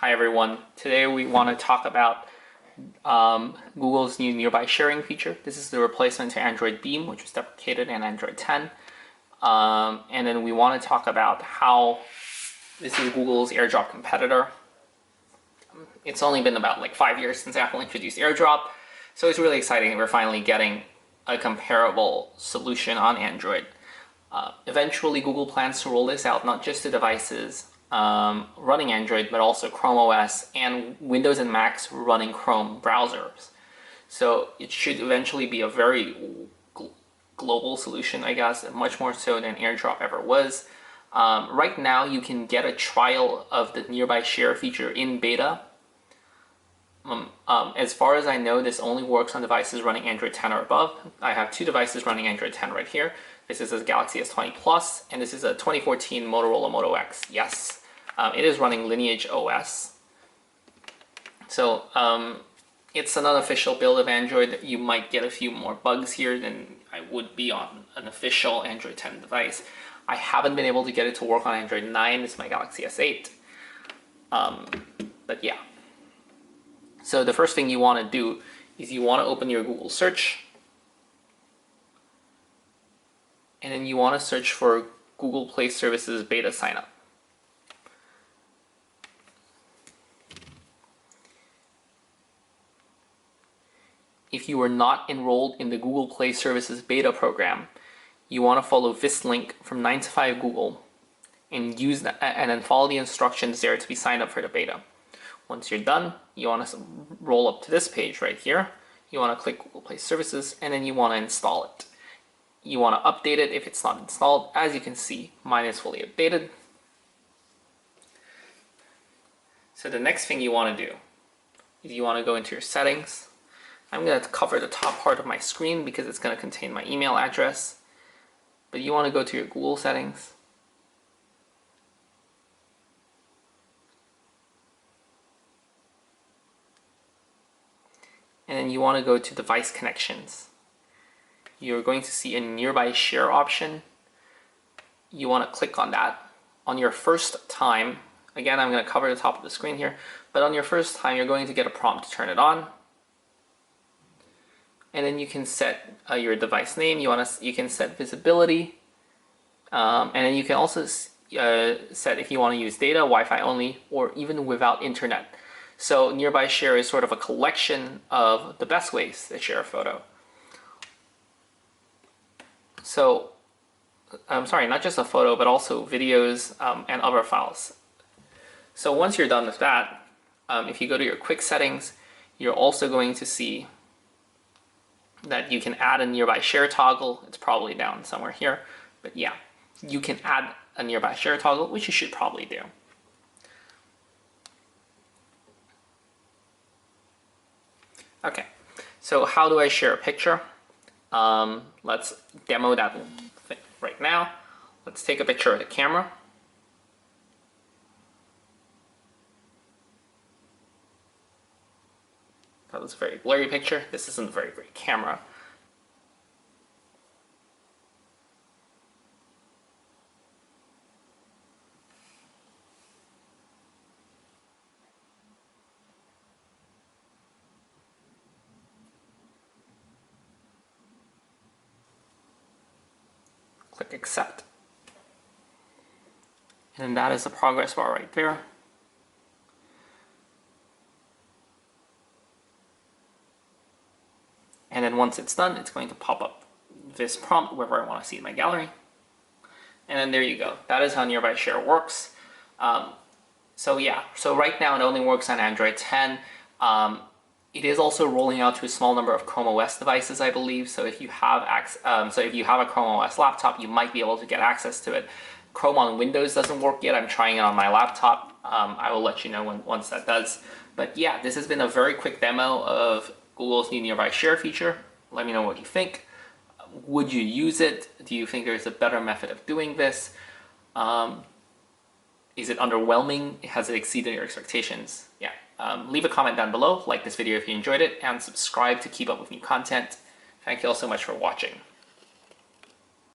Hi everyone. Today we want to talk about Google's new nearby sharing feature. This is the replacement to Android Beam, which was deprecated in Android 10. And then we want to talk about how this is Google's AirDrop competitor. It's only been about like 5 years since Apple introduced AirDrop, so it's really exciting that we're finally getting a comparable solution on Android. Eventually, Google plans to roll this out not just to devices running Android, but also Chrome OS and Windows and Macs running Chrome browsers. So it should eventually be a very global solution, I guess, much more so than AirDrop ever was. Right now, you can get a trial of the nearby share feature in beta. As far as I know, this only works on devices running Android 10 or above. I have two devices running Android 10 right here. This is a Galaxy S20 Plus, and this is a 2014 Motorola Moto X. Yes, it is running Lineage OS. So it's an unofficial build of Android. You might get a few more bugs here than I would be on an official Android 10 device. I haven't been able to get it to work on Android 9. It's my Galaxy S8. But yeah. So the first thing you want to do is you want to open your Google search. And then you want to search for Google Play Services beta signup. If you are not enrolled in the Google Play Services beta program, you want to follow this link from 9 to 5 Google and use that, and then follow the instructions there to be signed up for the beta. Once you're done, you want to roll up to this page right here. You want to click Google Play Services, and then you want to install it. You want to update it if it's not installed. As you can see, mine is fully updated. So the next thing you want to do is you want to go into your settings. I'm going to cover the top part of my screen because it's going to contain my email address. But you want to go to your Google settings. And then you want to go to device connections. You're going to see a nearby share option. You want to click on that. On your first time, again, I'm going to cover the top of the screen here, but on your first time, you're going to get a prompt to turn it on. And then you can set your device name. You can set visibility. And then you can also set if you want to use data, Wi-Fi only, or even without internet. So nearby share is sort of a collection of the best ways to share a photo. So, I'm sorry, not just a photo, but also videos and other files. So once you're done with that, if you go to your quick settings, you're also going to see that you can add a nearby share toggle. It's probably down somewhere here, but yeah, you can add a nearby share toggle, which you should probably do. Okay, so how do I share a picture? Let's demo that thing right now. Let's take a picture of the camera. That was a very blurry picture. This isn't a very great camera. Click accept. And that is the progress bar right there. And then once it's done, it's going to pop up this prompt wherever I want to see in my gallery. And then there you go. That is how nearby share works. So yeah, so right now it only works on Android 10. It is also rolling out to a small number of Chrome OS devices, I believe. So if you have a Chrome OS laptop, you might be able to get access to it. Chrome on Windows doesn't work yet. I'm trying it on my laptop. I will let you know once that does. But yeah, this has been a very quick demo of Google's new nearby share feature. Let me know what you think. Would you use it? Do you think there's a better method of doing this? Is it underwhelming? Has it exceeded your expectations? Yeah. Leave a comment down below, like this video if you enjoyed it, and subscribe to keep up with new content. Thank you all so much for watching.